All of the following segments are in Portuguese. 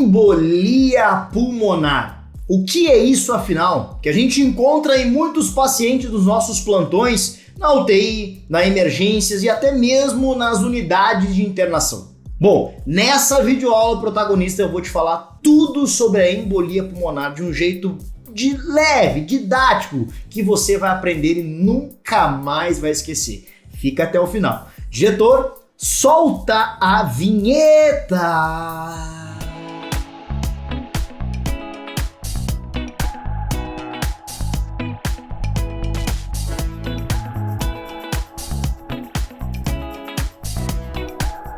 Embolia pulmonar. O que é isso afinal? Que a gente encontra em muitos pacientes dos nossos plantões, na UTI, na emergências e até mesmo nas unidades de internação. Bom, nessa videoaula protagonista eu vou te falar tudo sobre a embolia pulmonar de um jeito leve, didático, que você vai aprender e nunca mais vai esquecer. Fica até o final. Diretor, solta a vinheta!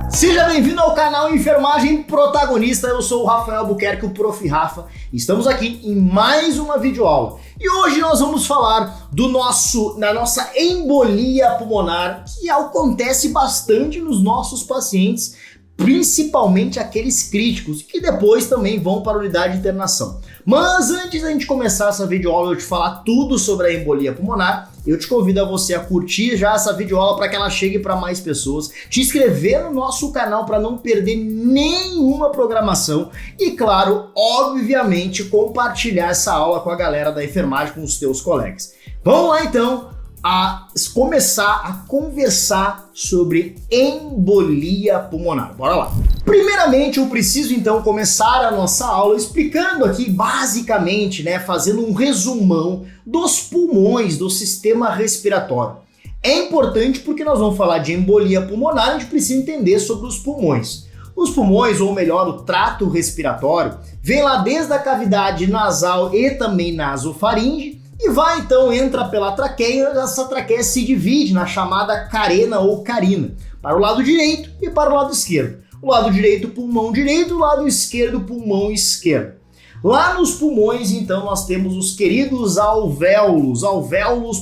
Seja bem-vindo ao canal Enfermagem Protagonista, eu sou o Rafael Albuquerque, o Prof. Rafa, e estamos aqui em mais uma videoaula. E hoje nós vamos falar da nossa embolia pulmonar, que acontece bastante nos nossos pacientes, principalmente aqueles críticos, que depois também vão para a unidade de internação. Mas antes da gente começar essa videoaula, eu te falar tudo sobre a embolia pulmonar, eu te convido a você a curtir já essa videoaula para que ela chegue para mais pessoas, te inscrever no nosso canal para não perder nenhuma programação e, claro, obviamente, compartilhar essa aula com a galera da enfermagem, com os teus colegas. Vamos lá então a começar a conversar sobre embolia pulmonar. Bora lá! Primeiramente, eu preciso então começar a nossa aula explicando aqui basicamente, fazendo um resumão dos pulmões, do sistema respiratório. É importante porque nós vamos falar de embolia pulmonar, a gente precisa entender sobre os pulmões. Os pulmões, ou melhor, o trato respiratório, vem lá desde a cavidade nasal e também nasofaringe, e vai então, entra pela traqueia, essa traqueia se divide na chamada carena ou carina, para o lado direito e para o lado esquerdo. O lado direito, pulmão direito, o lado esquerdo, pulmão esquerdo. Lá nos pulmões, então, nós temos os queridos alvéolos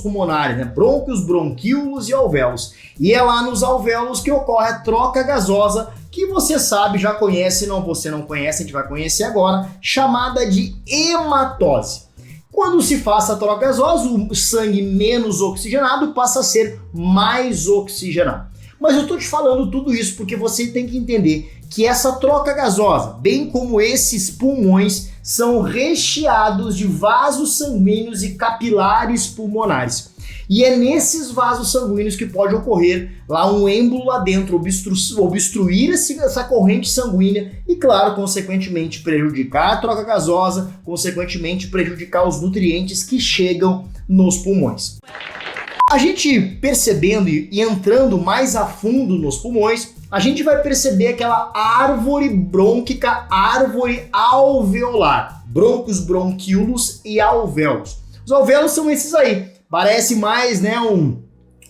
pulmonares, brônquios, bronquíolos e alvéolos. E é lá nos alvéolos que ocorre a troca gasosa, que você sabe, já conhece, você não conhece, a gente vai conhecer agora, chamada de hematose. Quando se faz a troca gasosa, o sangue menos oxigenado passa a ser mais oxigenado. Mas eu estou te falando tudo isso porque você tem que entender que essa troca gasosa, bem como esses pulmões, são recheados de vasos sanguíneos e capilares pulmonares. E é nesses vasos sanguíneos que pode ocorrer lá um êmbolo lá dentro, obstruir essa corrente sanguínea e, claro, consequentemente prejudicar a troca gasosa, consequentemente prejudicar os nutrientes que chegam nos pulmões. A gente percebendo e entrando mais a fundo nos pulmões, a gente vai perceber aquela árvore brônquica, árvore alveolar, brônquios, bronquíolos e alvéolos. Os alvéolos são esses aí. Parece mais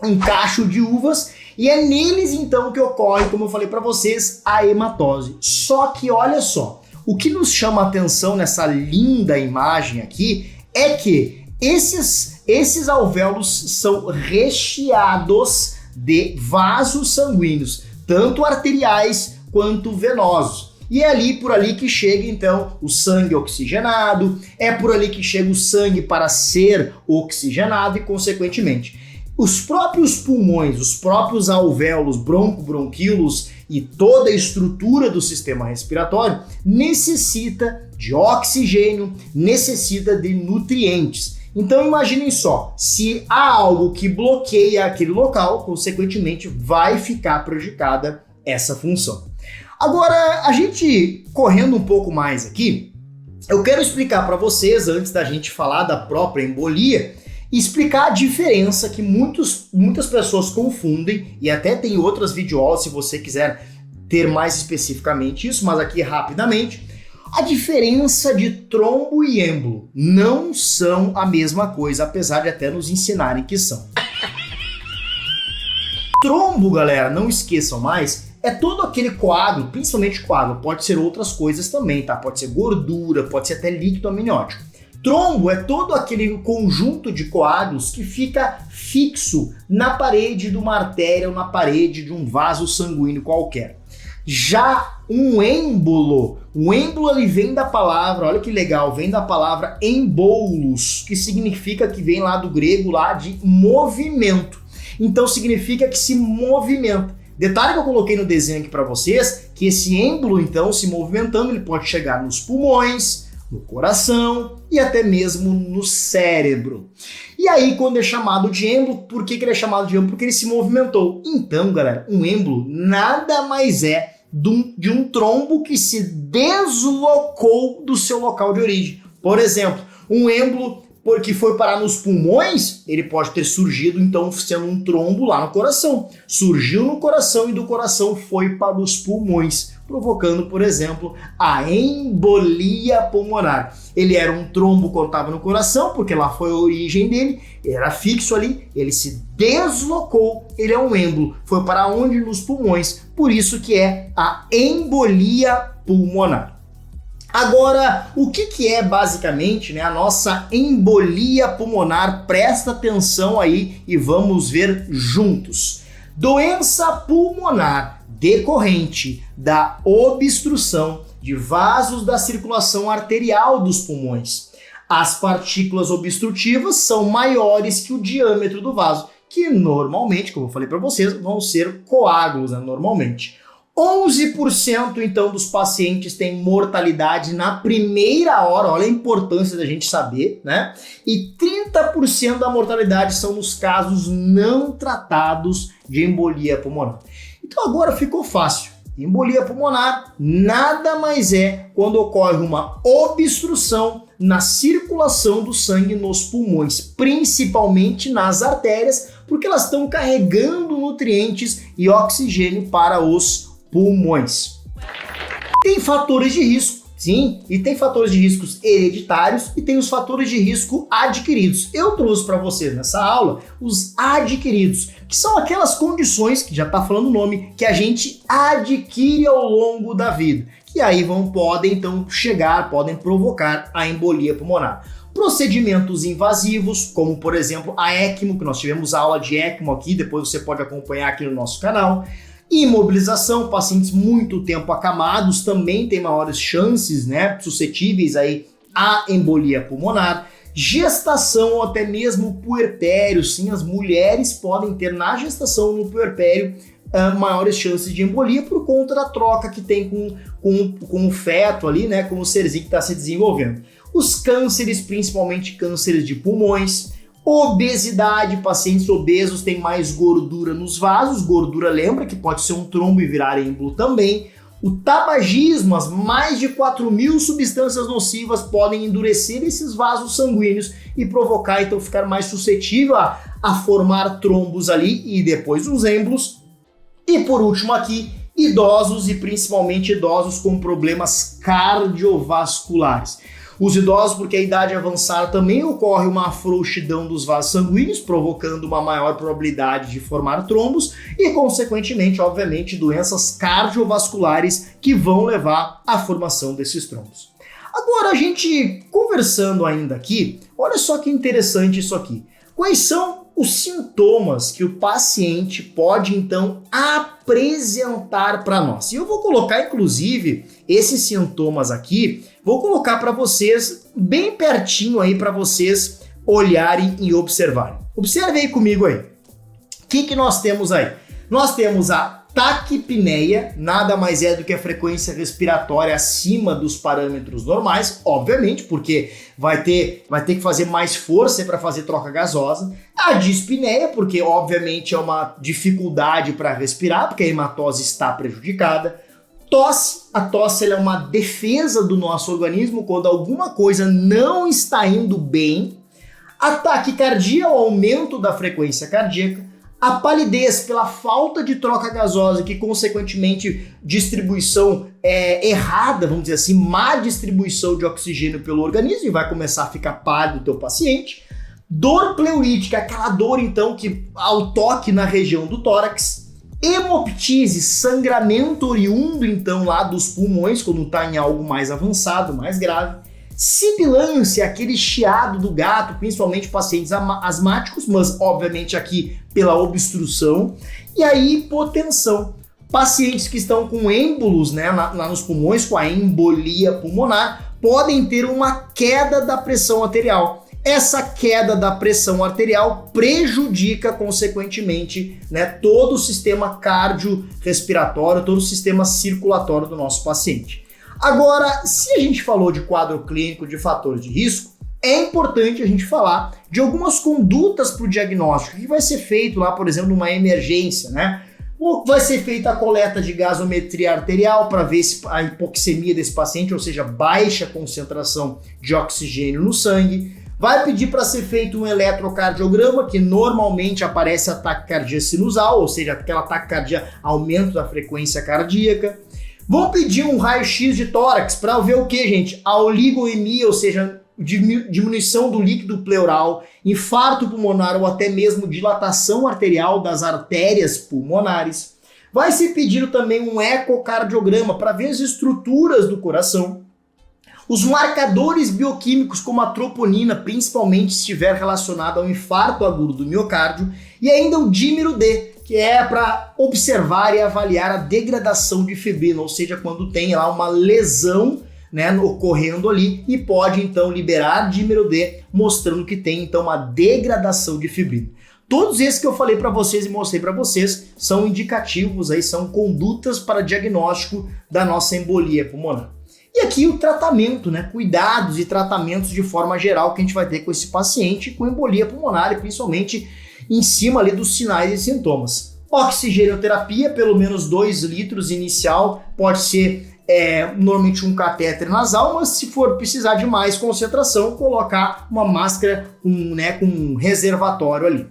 um cacho de uvas e é neles então que ocorre, como eu falei para vocês, a hematose. Só que olha só, o que nos chama a atenção nessa linda imagem aqui é que esses alvéolos são recheados de vasos sanguíneos, tanto arteriais quanto venosos. E é por ali que chega então o sangue oxigenado, é por ali que chega o sangue para ser oxigenado e consequentemente os próprios pulmões, os próprios alvéolos, bronquíolos e toda a estrutura do sistema respiratório necessita de oxigênio, necessita de nutrientes. Então imaginem só, se há algo que bloqueia aquele local, consequentemente vai ficar prejudicada essa função. Agora, a gente correndo um pouco mais aqui, eu quero explicar para vocês, antes da gente falar da própria embolia, explicar a diferença que muitas pessoas confundem, e até tem outras videoaulas se você quiser ter mais especificamente isso, mas aqui rapidamente, a diferença de trombo e êmbolo não são a mesma coisa, apesar de até nos ensinarem que são. Trombo, galera, não esqueçam mais, é todo aquele coágulo, principalmente coágulo, pode ser outras coisas também, tá? Pode ser gordura, pode ser até líquido amniótico. Trombo é todo aquele conjunto de coágulos que fica fixo na parede de uma artéria ou na parede de um vaso sanguíneo qualquer. Já um êmbolo ele vem da palavra, olha que legal, vem da palavra embolos, que significa que vem lá do grego lá de movimento. Então significa que se movimenta. Detalhe que eu coloquei no desenho aqui para vocês, que esse êmbolo, então, se movimentando, ele pode chegar nos pulmões, no coração e até mesmo no cérebro. E aí, quando é chamado de êmbolo, por que ele é chamado de êmbolo? Porque ele se movimentou. Então, galera, um êmbolo nada mais é de um trombo que se deslocou do seu local de origem. Por exemplo, um êmbolo porque foi parar nos pulmões, ele pode ter surgido, então, sendo um trombo lá no coração. Surgiu no coração e do coração foi para os pulmões, provocando, por exemplo, a embolia pulmonar. Ele era um trombo quando estava no coração, porque lá foi a origem dele, era fixo ali, ele se deslocou, ele é um êmbolo. Foi para onde? Nos pulmões, por isso que é a embolia pulmonar. Agora, o que é basicamente, né, a nossa embolia pulmonar? Presta atenção aí e vamos ver juntos. Doença pulmonar decorrente da obstrução de vasos da circulação arterial dos pulmões. As partículas obstrutivas são maiores que o diâmetro do vaso, que normalmente, como eu falei para vocês, vão ser coágulos, né, normalmente. 11% então dos pacientes têm mortalidade na primeira hora, olha a importância da gente saber, né? E 30% da mortalidade são nos casos não tratados de embolia pulmonar. Então agora ficou fácil. Embolia pulmonar nada mais é quando ocorre uma obstrução na circulação do sangue nos pulmões, principalmente nas artérias, porque elas estão carregando nutrientes e oxigênio para os pulmões. Tem fatores de risco, sim, e tem fatores de riscos hereditários e tem os fatores de risco adquiridos. Eu trouxe para vocês nessa aula os adquiridos, que são aquelas condições, que já está falando o nome, que a gente adquire ao longo da vida, que aí podem então podem provocar a embolia pulmonar. Procedimentos invasivos, como por exemplo a ECMO, que nós tivemos aula de ECMO aqui, depois você pode acompanhar aqui no nosso canal. Imobilização, pacientes muito tempo acamados também têm maiores chances, né, suscetíveis aí à embolia pulmonar. Gestação ou até mesmo puerpério, sim, as mulheres podem ter na gestação ou no puerpério maiores chances de embolia por conta da troca que tem com o feto ali, né, com o serzinho que está se desenvolvendo. Os cânceres, principalmente cânceres de pulmões. Obesidade, pacientes obesos têm mais gordura nos vasos, gordura lembra que pode ser um trombo e virar êmbolo também. O tabagismo, as mais de 4.000 substâncias nocivas podem endurecer esses vasos sanguíneos e provocar, então, ficar mais suscetível a formar trombos ali e depois os êmbolos. E por último aqui, idosos e principalmente idosos com problemas cardiovasculares. Os idosos, porque a idade avançada também ocorre uma afrouxidão dos vasos sanguíneos, provocando uma maior probabilidade de formar trombos e, consequentemente, obviamente, doenças cardiovasculares que vão levar à formação desses trombos. Agora, a gente conversando ainda aqui, olha só que interessante isso aqui. Quais são os sintomas que o paciente pode, então, apresentar para nós? E eu vou colocar, inclusive, esses sintomas aqui, vou colocar para vocês bem pertinho aí para vocês olharem e observarem. Observe aí comigo aí. O que nós temos aí? Nós temos a taquipneia, nada mais é do que a frequência respiratória acima dos parâmetros normais, obviamente, porque vai ter que fazer mais força para fazer troca gasosa. A dispneia, porque obviamente é uma dificuldade para respirar, porque a hematose está prejudicada. Tosse, a tosse ela é uma defesa do nosso organismo quando alguma coisa não está indo bem. A taquicardia, o aumento da frequência cardíaca. A palidez pela falta de troca gasosa, que consequentemente distribuição errada, vamos dizer assim, má distribuição de oxigênio pelo organismo e vai começar a ficar pálido o teu paciente. Dor pleurítica, aquela dor então que ao toque na região do tórax. Hemoptise, sangramento oriundo então lá dos pulmões, quando está em algo mais avançado, mais grave. Sibilância, aquele chiado do gato, principalmente pacientes asmáticos, mas obviamente aqui pela obstrução. E a hipotensão, pacientes que estão com êmbolos, né, lá nos pulmões, com a embolia pulmonar, podem ter uma queda da pressão arterial. essa queda da pressão arterial prejudica, consequentemente, né, todo o sistema cardiorrespiratório, todo o sistema circulatório do nosso paciente. Agora, se a gente falou de quadro clínico, de fatores de risco, é importante a gente falar de algumas condutas para o diagnóstico. O que vai ser feito lá, por exemplo, numa emergência, né? Vai ser feita a coleta de gasometria arterial para ver a hipoxemia desse paciente, ou seja, baixa concentração de oxigênio no sangue. Vai pedir para ser feito um eletrocardiograma, que normalmente aparece a taquicardia sinusal, ou seja, aquela taquicardia, aumento da frequência cardíaca. Vão pedir um raio-x de tórax para ver o que, gente? A oligoemia, ou seja, diminuição do líquido pleural, infarto pulmonar ou até mesmo dilatação arterial das artérias pulmonares. Vai ser pedido também um ecocardiograma para ver as estruturas do coração. Os marcadores bioquímicos como a troponina, principalmente se estiver relacionado ao infarto agudo do miocárdio, e ainda o dímero D, que é para observar e avaliar a degradação de fibrina, ou seja, quando tem lá uma lesão, né, ocorrendo ali, e pode então liberar dímero D, mostrando que tem então uma degradação de fibrina. Todos esses que eu falei para vocês e mostrei para vocês são indicativos, aí são condutas para diagnóstico da nossa embolia pulmonar. E aqui o tratamento, né, cuidados e tratamentos de forma geral que a gente vai ter com esse paciente com embolia pulmonar e principalmente em cima ali dos sinais e sintomas. Oxigenoterapia, pelo menos 2 litros inicial, pode ser normalmente um catéter nasal, mas se for precisar de mais concentração, colocar uma máscara com um reservatório ali.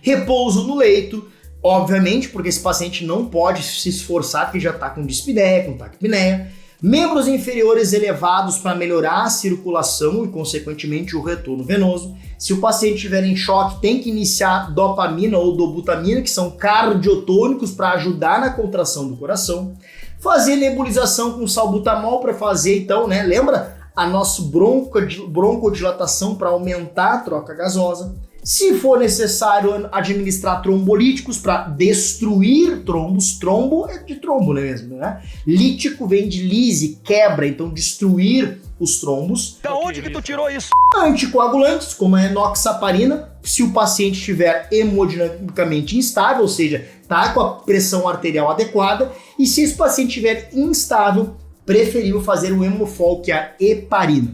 Repouso no leito, obviamente, porque esse paciente não pode se esforçar, que já está com dispneia, com taquipneia. Membros inferiores elevados para melhorar a circulação e, consequentemente, o retorno venoso. Se o paciente estiver em choque, tem que iniciar dopamina ou dobutamina, que são cardiotônicos para ajudar na contração do coração. Fazer nebulização com salbutamol para fazer, então, né? Lembra a nossa broncodilatação para aumentar a troca gasosa. Se for necessário, administrar trombolíticos para destruir trombos. Trombo é de trombo, não é mesmo, né? Lítico vem de lise, quebra, então destruir os trombos. Da onde que tu tirou isso? Anticoagulantes, como a enoxaparina, se o paciente estiver hemodinamicamente instável, ou seja, tá com a pressão arterial adequada, e se esse paciente estiver instável, preferível fazer o hemofol, que é a heparina.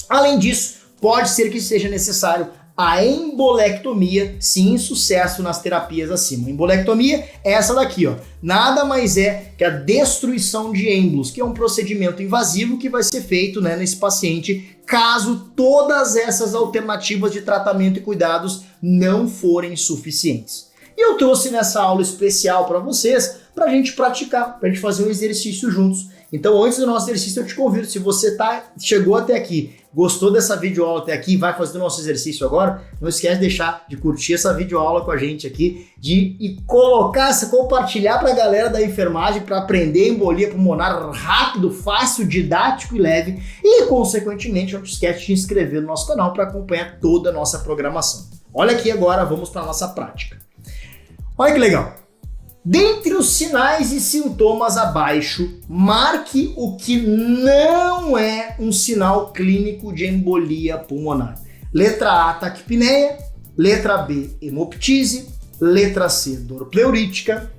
Além disso, pode ser que seja necessário a embolectomia, sim, sucesso nas terapias acima. Embolectomia é essa daqui, ó. Nada mais é que a destruição de êmbolos, que é um procedimento invasivo que vai ser feito, né, nesse paciente, caso todas essas alternativas de tratamento e cuidados não forem suficientes. E eu trouxe nessa aula especial para vocês, para a gente praticar, para a gente fazer um exercício juntos. Então, antes do nosso exercício, eu te convido, se você chegou até aqui, gostou dessa videoaula até aqui, vai fazer o nosso exercício agora, não esquece de deixar de curtir essa videoaula com a gente aqui, de compartilhar para a galera da enfermagem para aprender embolia pulmonar rápido, fácil, didático e leve, e, consequentemente, não esquece de te inscrever no nosso canal para acompanhar toda a nossa programação. Olha aqui agora, vamos para a nossa prática. Olha que legal! Dentre os sinais e sintomas abaixo, marque o que não é um sinal clínico de embolia pulmonar. Letra A, taquipneia. Letra B, hemoptise. Letra C, dor pleurítica.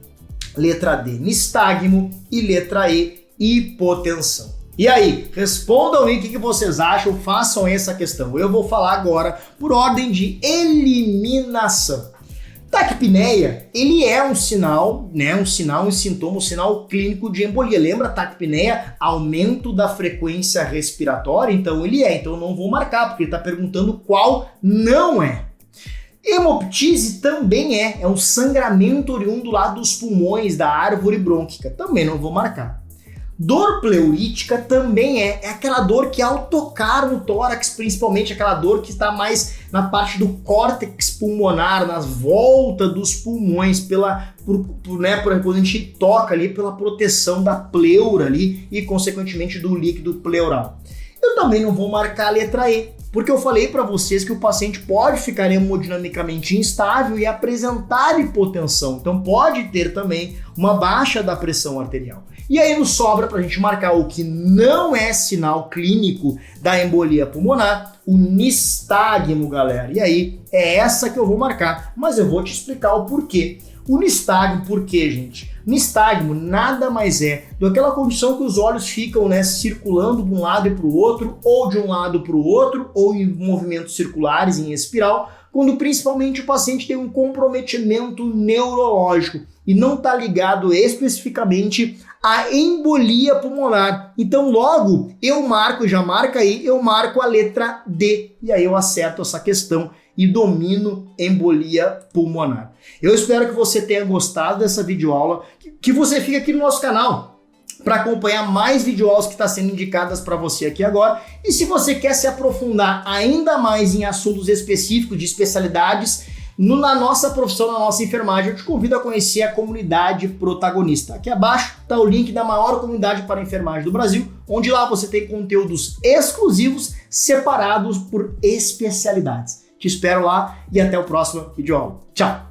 Letra D, nistagmo. E letra E, hipotensão. E aí, respondam aí o que vocês acham, façam essa questão. Eu vou falar agora por ordem de eliminação. Taquipneia, ele é um sinal, né, um sintoma, um sinal clínico de embolia. Lembra, taquipneia, aumento da frequência respiratória? Então ele é, então eu não vou marcar, porque ele está perguntando qual não é. Hemoptise também é um sangramento oriundo lá dos pulmões, da árvore brônquica, também não vou marcar. Dor pleurítica também é aquela dor que ao tocar no tórax, principalmente aquela dor que está mais na parte do córtex pulmonar, nas voltas dos pulmões, quando a gente toca ali pela proteção da pleura ali e consequentemente do líquido pleural. Eu também não vou marcar a letra E, porque eu falei para vocês que o paciente pode ficar hemodinamicamente instável e apresentar hipotensão, então pode ter também uma baixa da pressão arterial. E aí nos sobra para a gente marcar o que não é sinal clínico da embolia pulmonar, o nistagmo, galera. E aí é essa que eu vou marcar, mas eu vou te explicar o porquê. O nistagmo, por quê, gente? Nistagmo nada mais é do que aquela condição que os olhos ficam, né, circulando de um lado e para o outro, ou de um lado para o outro, ou em movimentos circulares, em espiral, quando principalmente o paciente tem um comprometimento neurológico e não está ligado especificamente à embolia pulmonar. Então logo eu marco, já marca aí, eu marco a letra D e aí eu acerto essa questão e domino embolia pulmonar. Eu espero que você tenha gostado dessa videoaula, que você fique aqui no nosso canal para acompanhar mais videoaulas que estão sendo indicadas para você aqui agora. E se você quer se aprofundar ainda mais em assuntos específicos de especialidades na nossa profissão, na nossa enfermagem, eu te convido a conhecer a comunidade protagonista. Aqui abaixo está o link da maior comunidade para enfermagem do Brasil, onde lá você tem conteúdos exclusivos separados por especialidades. Te espero lá e até o próximo videoaula. Tchau!